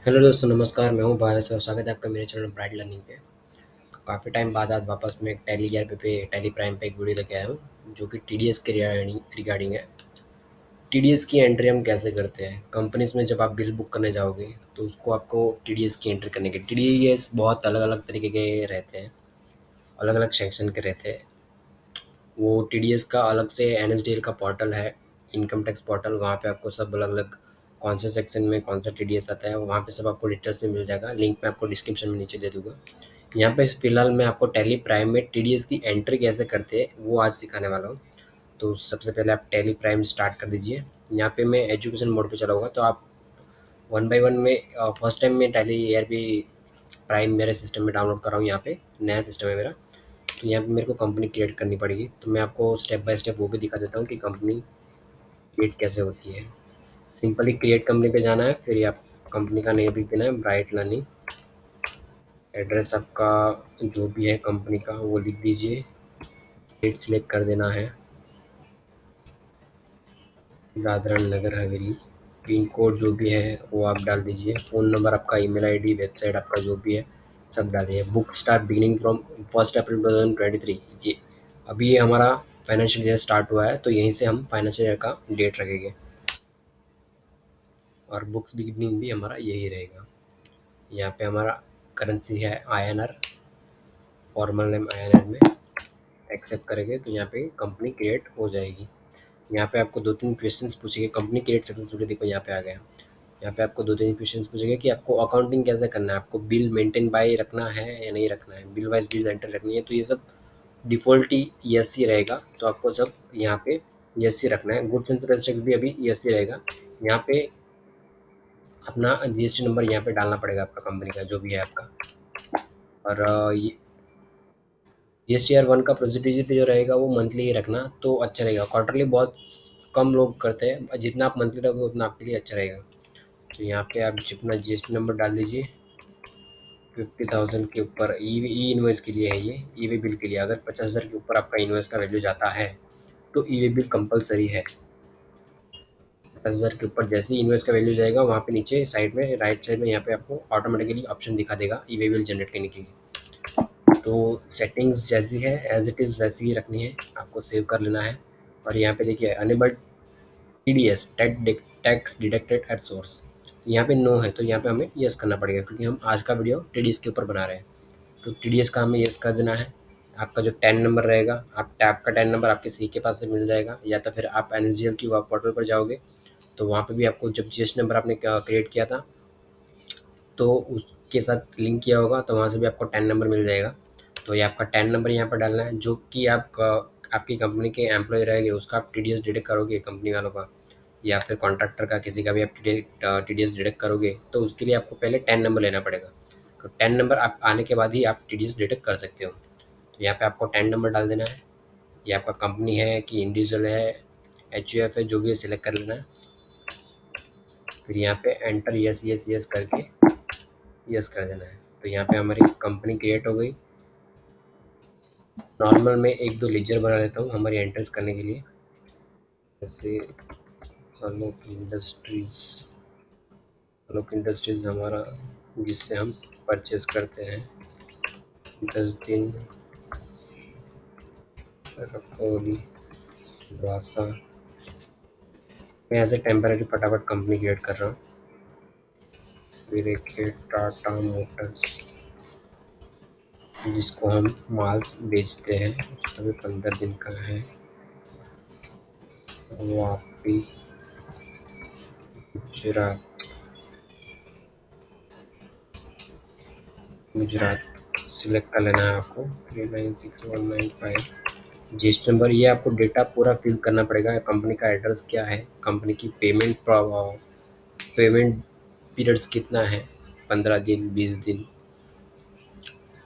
Hello दोस्तों, नमस्कार। मैं हूँ भावेश और स्वागत है आपका मेरे चैनल ब्राइट लर्निंग पे। काफ़ी टाइम बाद आज वापस मैं एक टैली ईआरपी पे टैली प्राइम पे एक वीडियो लेके आया हूँ, जो कि टीडीएस के रिगार्डिंग है। टीडीएस की एंट्री हम कैसे करते हैं कंपनीज में। जब आप बिल बुक करने जाओगे तो उसको आपको टीडीएस की एंट्री करने की, टीडीएस बहुत अलग अलग तरीके के रहते हैं, अलग अलग सेक्शन के रहते हैं। वो टीडीएस का अलग से एनएसडीएल का पोर्टल है, इनकम टैक्स पोर्टल। वहाँ पे आपको सब अलग अलग कौन से सेक्शन में कौन सा टीडीएस आता है, वहाँ पे सब आपको डिटेल्स में मिल जाएगा। लिंक मैं आपको डिस्क्रिप्शन में नीचे दे दूँगा। यहाँ पे फिलहाल मैं आपको टैली प्राइम में टीडीएस की एंट्री कैसे करते हैं वो आज सिखाने वाला हूँ। तो सबसे पहले आप टैली प्राइम स्टार्ट कर दीजिए। यहाँ पे मैं एजुकेशन मोड पे चला होगा, तो आप वन बाय वन में फर्स्ट टाइम में टैली एआरपी प्राइम मेरे सिस्टम में डाउनलोड कर रहा हूँ। यहाँ पे नया सिस्टम है मेरा, तो यहाँ पे मेरे को कंपनी क्रिएट करनी पड़ेगी। तो मैं आपको स्टेप बाय स्टेप वो भी दिखा देता हूँ कि कंपनी क्रिएट कैसे होती है। सिंपली क्रिएट कंपनी पे जाना है, फिर आप कंपनी का नेम लिख देना है ब्राइट लर्निंग। एड्रेस आपका जो भी है कंपनी का वो लिख दीजिए। स्टेट सिलेक्ट कर देना है दादरा नगर हवेली। पिन कोड जो भी है वो आप डाल दीजिए। फ़ोन नंबर आपका, ईमेल आईडी, वेबसाइट आपका जो भी है सब डाल दीजिए। बुक स्टार्ट बिगिनिंग फ्रॉम 1 अप्रैल 2023। जी, अभी ये हमारा फाइनेंशियल ईयर स्टार्ट हुआ है, तो यहीं से हम फाइनेंशियल ईयर का डेट रखेंगे और बुक्स बिगिनिंग भी हमारा यही रहेगा। यहाँ पे हमारा करेंसी है आईएनआर, फॉर्मल नेम आईएनआर में। एक्सेप्ट करेंगे तो यहाँ पे कंपनी क्रिएट हो जाएगी। यहाँ पे आपको 2-3 क्वेश्चंस पूछेंगे। कंपनी क्रिएट सक्सेसफुली, देखो यहाँ पे आ गया। यहाँ पे आपको 2-3 क्वेश्चंस पूछेंगे कि आपको अकाउंटिंग कैसे करना है, आपको बिल मेंटेन बाय रखना है या नहीं रखना है, बिल वाइज बिल एंटर रखनी है। तो ये सब डिफ़ॉल्ट ही यस ही रहेगा, तो आपको सब यहाँ पे यस ही रखना है। गुड्स एंड सर्विस टैक्स भी अभी यस ही रहेगा। यहाँ पे अपना जीएसटी नंबर यहाँ पे डालना पड़ेगा आपका, कंपनी का जो भी है आपका। और ये जीएसटीआर 1 का प्रोसीजर जो रहेगा वो मंथली ही रखना तो अच्छा रहेगा। क्वार्टरली बहुत कम लोग करते हैं, जितना आप मंथली रखोगे उतना आपके लिए अच्छा रहेगा। तो यहाँ पे आप अपना जीएसटी नंबर डाल दीजिए। 50,000 के ऊपर ई इन्वॉइस के लिए है ये, ई वे बिल के लिए। अगर 50,000 के ऊपर आपका इन्वॉइस का वैल्यू जाता है तो ई वे बिल कंपलसरी है। 50,000 के ऊपर जैसे ही इन्वॉइस का वैल्यू जाएगा, वहाँ पे नीचे साइड में राइट साइड में यहाँ पे आपको ऑटोमेटिकली ऑप्शन दिखा देगा ई वे बिल जनरेट करने के लिए। तो सेटिंग्स जैसी है एज इट इज़ वैसी ही रखनी है, आपको सेव कर लेना है। और यहाँ पे देखिए enable TDS tax deducted at source, यहाँ पे नो है, तो यहाँ पे हमें यस करना पड़ेगा क्योंकि हम आज का वीडियो टीडीएस के ऊपर बना रहे हैं। तो टीडीएस का हमें यस कर देना है। आपका जो टैन नंबर रहेगा, आप टैब का टैन नंबर आपके सी के पास से मिल जाएगा, या तो फिर आप एनएसडीएल की वेब पोर्टल पर जाओगे तो वहाँ पे भी आपको जब जीएसटी नंबर आपने क्रिएट किया था तो उसके साथ लिंक किया होगा, तो वहाँ से भी आपको टैन नंबर मिल जाएगा। तो ये आपका टैन नंबर यहाँ पर डालना है। जो कि आप आपकी कंपनी के एम्प्लॉय रहेंगे उसका आप टीडीएस डिडक्ट करोगे कंपनी वालों का, या फिर कॉन्ट्रैक्टर का किसी का भी आप टीडीएस डिडक्ट करोगे, तो उसके लिए आपको पहले टैन नंबर लेना पड़ेगा। तो टैन नंबर आप आने के बाद ही आप टीडीएस डिडक्ट कर सकते हो। तो यहाँ पे आपको टैन नंबर डाल देना है। ये आपका कंपनी है कि इंडिविजुअल है, एच है, जो भी है सिलेक्ट कर लेना है। फिर यहाँ पे एंटर यस यस यस करके यस कर देना है। तो यहाँ पे हमारी कंपनी क्रिएट हो गई। नॉर्मल में एक दो लेजर बना लेता हूँ हमारी एंट्रेंस करने के लिए, जैसे इंडस्ट्रीज। हमारा जिससे हम परचेज करते हैं 10 दिन रखोली रासा। मैं एज ए टेम्पररी फटाफट कंपनी क्रिएट कर रहा हूँ। फिर एक है टाटा मोटर्स, जिसको हम माल्स बेचते हैं, उसका भी 15 दिन का है। वापी गुजरात, गुजरात सिलेक्ट कर लेना है आपको। 396195 जीएसटी नंबर। ये आपको डेटा पूरा फिल करना पड़ेगा। कंपनी का एड्रेस क्या है, कंपनी की पेमेंट पीरियड्स कितना है, 15 दिन 20 दिन,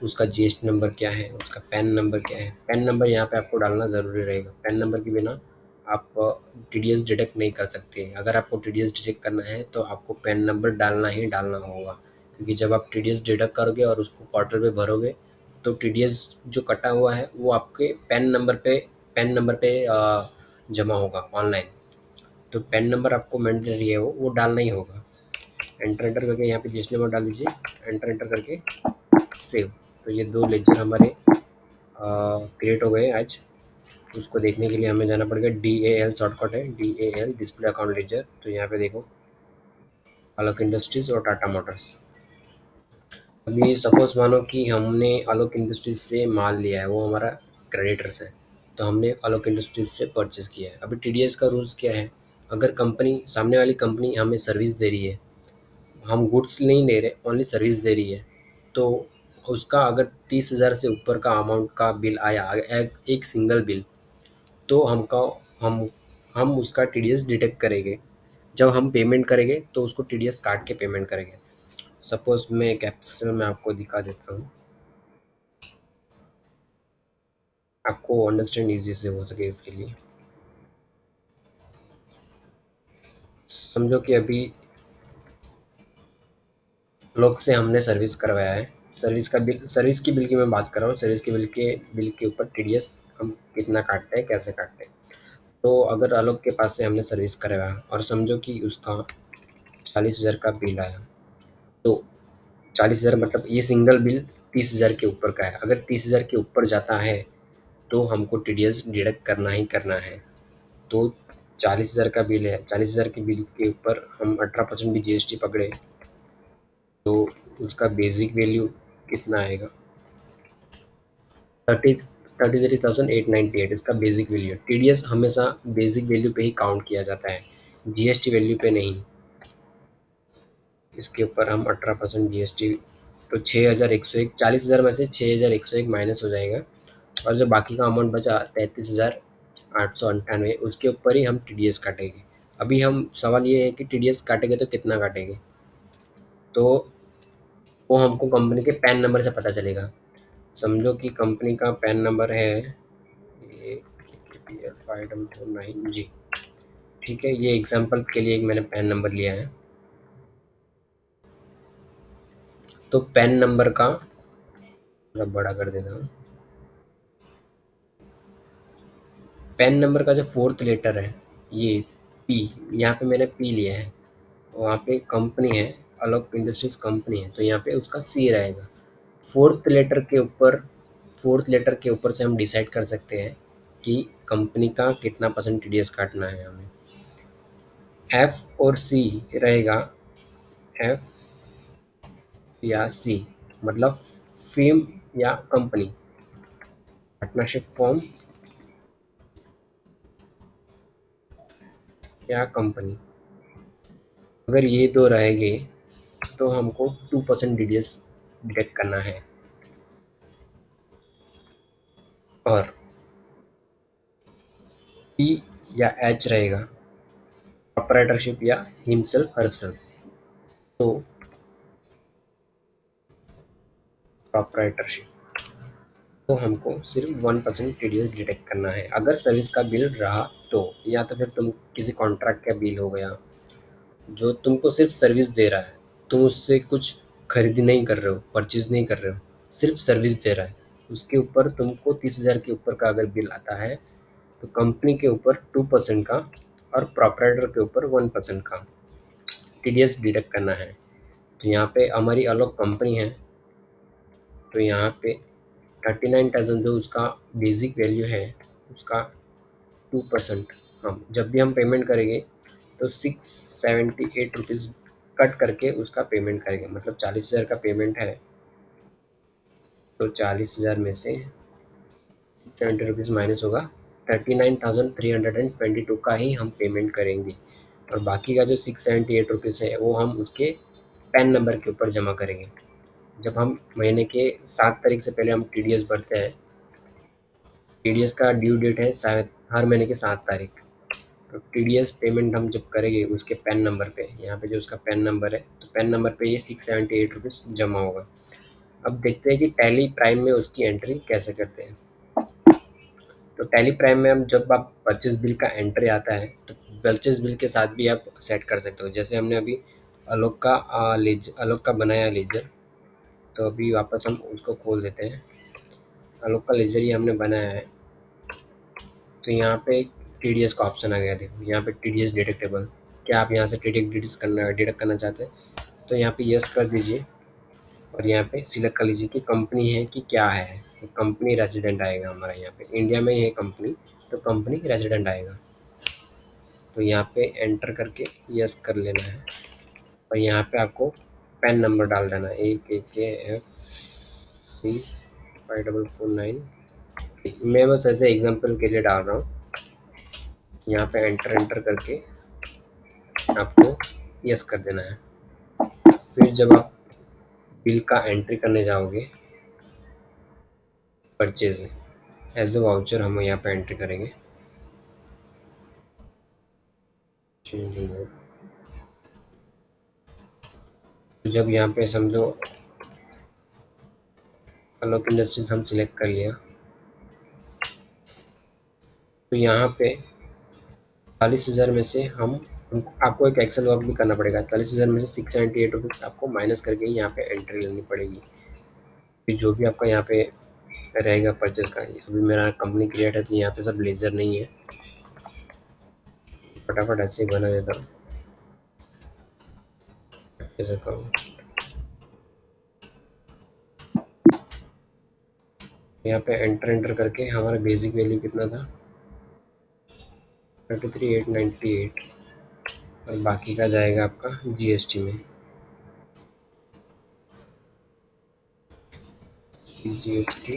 उसका जीएसटी नंबर क्या है, उसका पैन नंबर क्या है। पैन नंबर यहाँ पे आपको डालना ज़रूरी रहेगा। पैन नंबर के बिना आप टीडीएस डिडक्ट नहीं कर सकते। अगर आपको टीडीएस डिडक्ट करना है तो आपको पैन नंबर डालना ही डालना होगा, क्योंकि जब आप टीडीएस डिडक्ट करोगे और उसको पोर्टल पे भरोगे तो टीडीएस जो कटा हुआ है वो आपके पैन नंबर पे जमा होगा ऑनलाइन। तो पैन नंबर आपको मैंडेटरी है, वो डालना ही होगा। एंटर एंटर करके यहाँ पे जीएसटी नंबर डाल दीजिए, एंटर एंटर करके सेव। तो ये दो लेजर हमारे क्रिएट हो गए आज। उसको देखने के लिए हमें जाना पड़ेगा, DAL शॉर्टकट है, DAL डिस्प्ले अकाउंट लेजर। तो यहाँ पे देखो आलोक इंडस्ट्रीज और टाटा मोटर्स। अभी सपोज मानो कि हमने आलोक इंडस्ट्रीज से माल लिया है, वो हमारा क्रेडिटर्स है, तो हमने आलोक इंडस्ट्रीज से परचेज किया है। अभी टीडीएस का रूल्स क्या है, अगर कंपनी, सामने वाली कंपनी हमें सर्विस दे रही है, हम गुड्स नहीं ले रहे, ओनली सर्विस दे रही है, तो उसका अगर 30,000 से ऊपर का अमाउंट का बिल आया, एक सिंगल बिल, तो हम हम उसका टीडीएस डिटेक्ट करेंगे। जब हम पेमेंट करेंगे तो उसको टीडीएस काट के पेमेंट करेंगे। सपोज मैं एक एक्सेल में आपको दिखा देता हूँ, आपको अंडरस्टैंड ईज़ी से हो सके इसके लिए। समझो कि अभी लोग से हमने सर्विस करवाया है, सर्विस का बिल, सर्विस की बिल की मैं बात कर रहा हूँ, सर्विस के बिल के ऊपर टीडीएस हम कितना काटते हैं, कैसे काटते हैं। तो अगर आलोक के पास से हमने सर्विस करवाया और समझो कि उसका 40,000 का बिल आया, तो 40,000 मतलब ये सिंगल बिल 30,000 के ऊपर का है। अगर 30,000 के ऊपर जाता है तो हमको टीडीएस डिडक्ट करना ही करना है। तो 40,000 का बिल है, 40,000 के बिल के ऊपर हम 18% भी जीएसटी पकड़े, तो उसका बेसिक वैल्यू कितना आएगा, 33,898 इसका बेसिक वैल्यू है। टीडीएस हमेशा बेसिक वैल्यू पे ही काउंट किया जाता है, जीएसटी वैल्यू पे नहीं। इसके ऊपर हम 18% जीएसटी, तो 6,101, 40,000 में से 6,101 माइनस हो जाएगा, और जो बाकी का अमाउंट बचा 33,898, उसके ऊपर ही हम टीडीएस काटेंगे। अभी हम सवाल ये है कि टीडीएस काटेंगे तो कितना काटेंगे, तो वो हमको कंपनी के पैन नंबर से पता चलेगा। समझो कि कंपनी का पैन नंबर है APL599 जी। ठीक है, ये एग्जांपल के लिए एक मैंने पैन नंबर लिया है। तो पैन नंबर का थोड़ा बड़ा कर देता हूँ। पैन नंबर का जो फोर्थ लेटर है, ये पी, यहाँ पे मैंने पी लिया है। वहाँ पे कंपनी है, आलोक इंडस्ट्रीज कंपनी है, तो यहाँ पे उसका सी रहेगा। फोर्थ लेटर के ऊपर, फोर्थ लेटर के ऊपर से हम डिसाइड कर सकते हैं कि कंपनी का कितना परसेंट टीडीएस काटना है हमें। एफ और सी रहेगा, एफ या सी मतलब फर्म या कंपनी, पार्टनरशिप फॉर्म या कंपनी। अगर ये दो रहेंगे तो हमको 2% टीडीएस डिडक्ट करना है। और टी या एच रहेगा, प्रोप्राइटरशिप या हिमसेल्फ हरसेल्फ। तो प्रोप्राइटरशिप, तो हमको सिर्फ 1% टीडीएस डिटेक्ट करना है अगर सर्विस का बिल रहा तो, या तो फिर तुम किसी कॉन्ट्रैक्ट का बिल हो गया जो तुमको सिर्फ सर्विस दे रहा है, तुम उससे कुछ खरीदी नहीं कर रहे हो, परचेज नहीं कर रहे हो, सिर्फ सर्विस दे रहा है, उसके ऊपर तुमको 30,000 के ऊपर का अगर बिल आता है तो कंपनी के ऊपर 2% का और प्रोपराइटर के ऊपर 1% का टीडीएस डिडक्ट करना है। तो यहाँ पे हमारी अलग कंपनी है, तो यहाँ पे 39,000 जो उसका बेसिक वैल्यू है, उसका 2% हम जब भी हम पेमेंट करेंगे तो 678 रुपीज़ कट करके उसका पेमेंट करेंगे। मतलब 40,000 का पेमेंट है, तो 40,000 में से 670 रुपीज़ माइनस होगा, 39,322 का ही हम पेमेंट करेंगे। और बाकी का जो 678 रुपीज़ है वो हम उसके पैन नंबर के ऊपर जमा करेंगे। जब हम महीने के 7 तारीख से पहले हम टीडीएस भरते हैं, टीडीएस का ड्यू डेट है शायद हर महीने के 7 तारीख, तो टीडीएस पेमेंट हम जब करेंगे उसके पैन नंबर पे, यहाँ पे जो उसका पैन नंबर है, तो पैन नंबर पे ये 678 रुपीज़ जमा होगा। अब देखते हैं कि टैली प्राइम में उसकी एंट्री कैसे करते हैं। तो टैली प्राइम में हम जब आप परचेज बिल का एंट्री आता है तो परचेज बिल के साथ भी आप सेट कर सकते हो। जैसे हमने अभी आलोक का बनाया लेजर, तो अभी वापस हम उसको खोल देते हैं। आलोक का लेजर ही हमने बनाया है, तो यहाँ पे टीडीएस का ऑप्शन आ गया। देखो यहाँ पे टीडीएस डिडक्टेबल, क्या आप यहाँ से डिडक्ट करना चाहते हैं, तो यहाँ पे यस कर दीजिए और यहाँ पे सिलेक्ट कर लीजिए कि कंपनी है कि क्या है। तो कंपनी रेजिडेंट आएगा हमारा, यहाँ पे इंडिया में ही है कंपनी, तो कंपनी रेजिडेंट आएगा। तो यहाँ पे एंटर करके यस कर लेना है और यहाँ पे आपको पैन नंबर डाल देना है, AKKFC5449। मैं बस ऐसे एग्जांपल के लिए डाल रहा हूँ। यहाँ पे एंटर एंटर करके आपको यस कर देना है। फिर जब आप बिल का एंट्री करने जाओगे, परचेज एज ए वाउचर हम यहाँ पे एंट्री करेंगे। तो जब यहाँ पे समझो अलोक इंडस्ट्रीज हम सिलेक्ट कर लिया, तो यहाँ पे 40,000 में से आपको एक एक्सेल वर्क भी करना पड़ेगा। 40,000 में से 678 रुपीज़ आपको माइनस करके यहाँ पे एंट्री लेनी पड़ेगी। फिर जो भी आपका यहाँ पे रहेगा परचेज का, अभी मेरा कंपनी क्रिएट है तो यहाँ पे सब लेजर नहीं है, फटाफट ऐसे ही बना देता हूँ परचेज अकाउंट। यहाँ पे एंटर एंटर करके हमारा बेसिक वैल्यू कितना था, 33,898, और बाकी का जाएगा आपका जीएसटी में। जीएसटी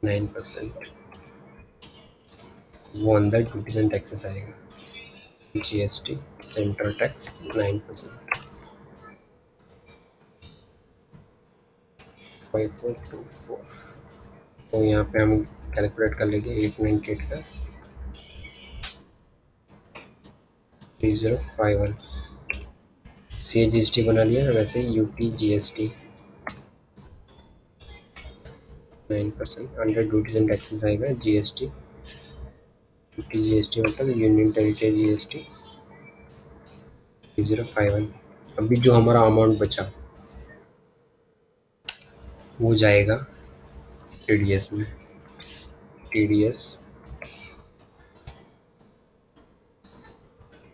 9%, वो अंदर ड्यूटीज एंड टैक्सेस आएगा। GST central tax 9%, 5424। तो यहाँ पे हम कैलकुलेट कर लेंगे 898 का 3051। सी जी एस टी बना लिया, वैसे UT G S T 9%, under duties and taxes आएगा GST. UT G S T मतलब union territory G S T 3051। अभी जो हमारा अमाउंट बचा वो जाएगा टीडीएस में। टीडीएस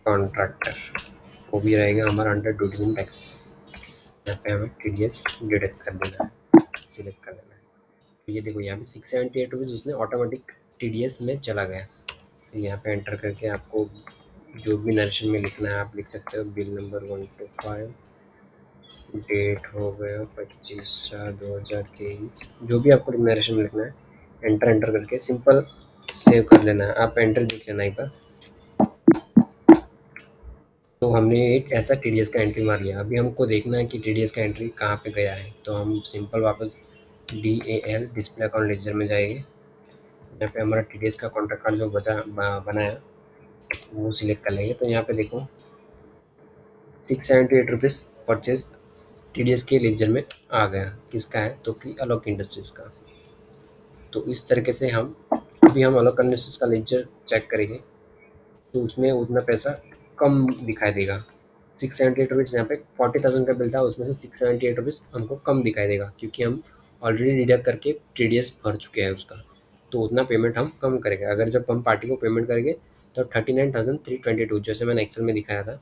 कॉन्ट्रैक्टर, वो भी रहेगा हमारा अंडर ड्यूटीज एंड टैक्सेस। यहाँ पे हमें टीडीएस डिडक्ट कर देना है, सिलेक्ट कर लेना है। तो ये देखो यहाँ पे 678 रुपीज़ उसने ऑटोमेटिक टीडीएस में चला गया। तो यहाँ पे एंटर करके आपको जो भी नरेशन में लिखना है आप लिख सकते हो। बिल नंबर 125, डेट हो गया 25/4/2023, जो भी आपको नरेशन में लिखना है एंटर एंटर करके सिंपल सेव कर लेना है। आप एंटर देख लेना एक बार। तो हमने एक ऐसा टीडीएस का एंट्री मार लिया। अभी हमको देखना है कि टीडीएस का एंट्री कहाँ पे गया है, तो हम सिंपल वापस DAL डिस्प्ले अकाउंट लेजर में जाएंगे। यहाँ पे हमारा टीडीएस का कॉन्ट्रैक्ट कार्ड जो बनाया वो सिलेक्ट कर लेंगे। तो यहाँ पे देखो 678 रुपीज़ परचेज टीडीएस के लेजर में आ गया। किसका है, तो कि अलोक इंडस्ट्रीज़ का। तो इस तरीके से अभी हम अलोक इंडस्ट्रीज़ का लेजर चेक करेंगे तो उसमें उतना पैसा कम दिखाई देगा। 678 रुपीज़, यहाँ पे 40,000 का बिल था, उसमें से 678 रुपीज़ हमको कम दिखाई देगा क्योंकि हम ऑलरेडी डिडक्ट करके टीडीएस भर चुके हैं उसका। तो उतना पेमेंट हम कम करेंगे। अगर जब हम पार्टी को पेमेंट करेंगे तो 39,322, जैसे मैंने एक्सेल में दिखाया था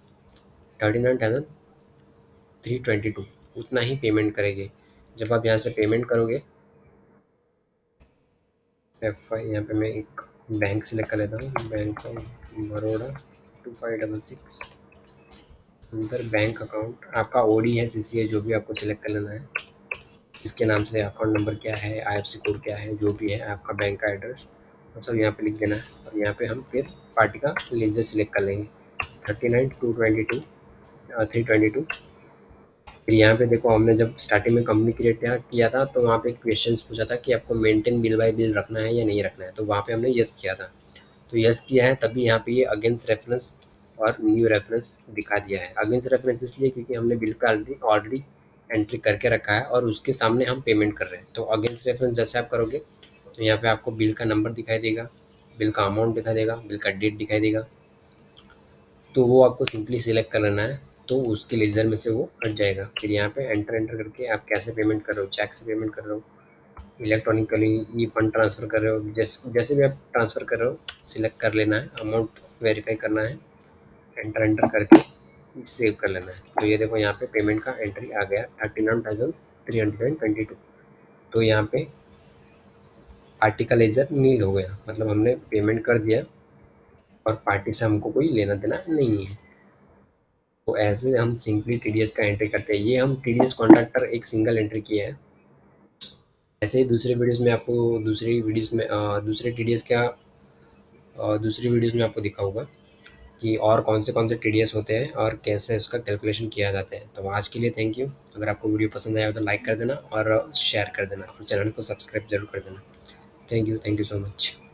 39,322, उतना ही पेमेंट करेंगे। जब आप यहाँ से पेमेंट करोगे F5, यहाँ पे मैं एक बैंक सेलेक्ट कर लेता हूँ, बैंक ऑफ बड़ौदा 2566। अंदर बैंक अकाउंट आपका ओडी है, सीसी है, जो भी आपको सिलेक्ट कर लेना है। इसके नाम से अकाउंट नंबर क्या है, आईएफएससी कोड क्या है, जो भी है आपका बैंक का एड्रेस, वो सब यहाँ पे लिख देना है। और यहाँ पे हम फिर पार्टी का लेजर सिलेक्ट कर लेंगे 39,222 322। फिर यहाँ पे देखो हमने जब स्टार्टिंग में कंपनी क्रिएट किया था तो वहाँ पे क्वेश्चंस पूछा था कि आपको मेंटेन बिल बाय बिल रखना है या नहीं रखना है, तो वहाँ पे हमने यस किया था। तो यस किया है तभी यहाँ पे ये अगेंस्ट रेफरेंस और न्यू रेफरेंस दिखा दिया है। अगेंस्ट रेफरेंस इसलिए क्योंकि हमने बिल का ऑलरेडी एंट्री करके रखा है और उसके सामने हम पेमेंट कर रहे हैं। तो अगेंस्ट रेफरेंस जैसे आप करोगे तो यहाँ पे आपको बिल का नंबर दिखाई देगा, बिल का अमाउंट दिखाई देगा, बिल का डेट दिखाई देगा। तो वो आपको सिंपली सिलेक्ट कर लेना है, तो उसके लेजर में से वो हट जाएगा। फिर यहाँ पे एंटर एंटर करके आप कैसे पेमेंट कर रहे हो, चेक से पेमेंट कर रहे हो, इलेक्ट्रॉनिकली ई फंड ट्रांसफ़र कर रहे हो, जैसे भी आप ट्रांसफ़र कर रहे हो सिलेक्ट कर लेना है, अमाउंट वेरीफाई करना है, एंटर एंटर करके सेव कर लेना है। तो ये देखो यहाँ पे पेमेंट का एंट्री आ गया 39,322। तो यहाँ पे आर्टिकल एजर नील हो गया, मतलब हमने पेमेंट कर दिया और पार्टी से हमको कोई लेना देना नहीं है। तो ऐसे हम सिंपली टीडीएस का एंट्री करते हैं। ये हम टीडीएस कॉन्ट्रैक्टर एक सिंगल एंट्री किया है। ऐसे ही दूसरे वीडियोस में आपको दूसरी वीडियोस में दूसरे टीडीएस का दूसरी वीडियोस में आपको दिखाऊंगा कि और कौन से टीडीएस होते हैं और कैसे उसका कैलकुलेशन किया जाता है। तो आज के लिए थैंक यू। अगर आपको वीडियो पसंद आया हो तो लाइक कर देना और शेयर कर देना और चैनल को सब्सक्राइब जरूर कर देना। Thank you so much.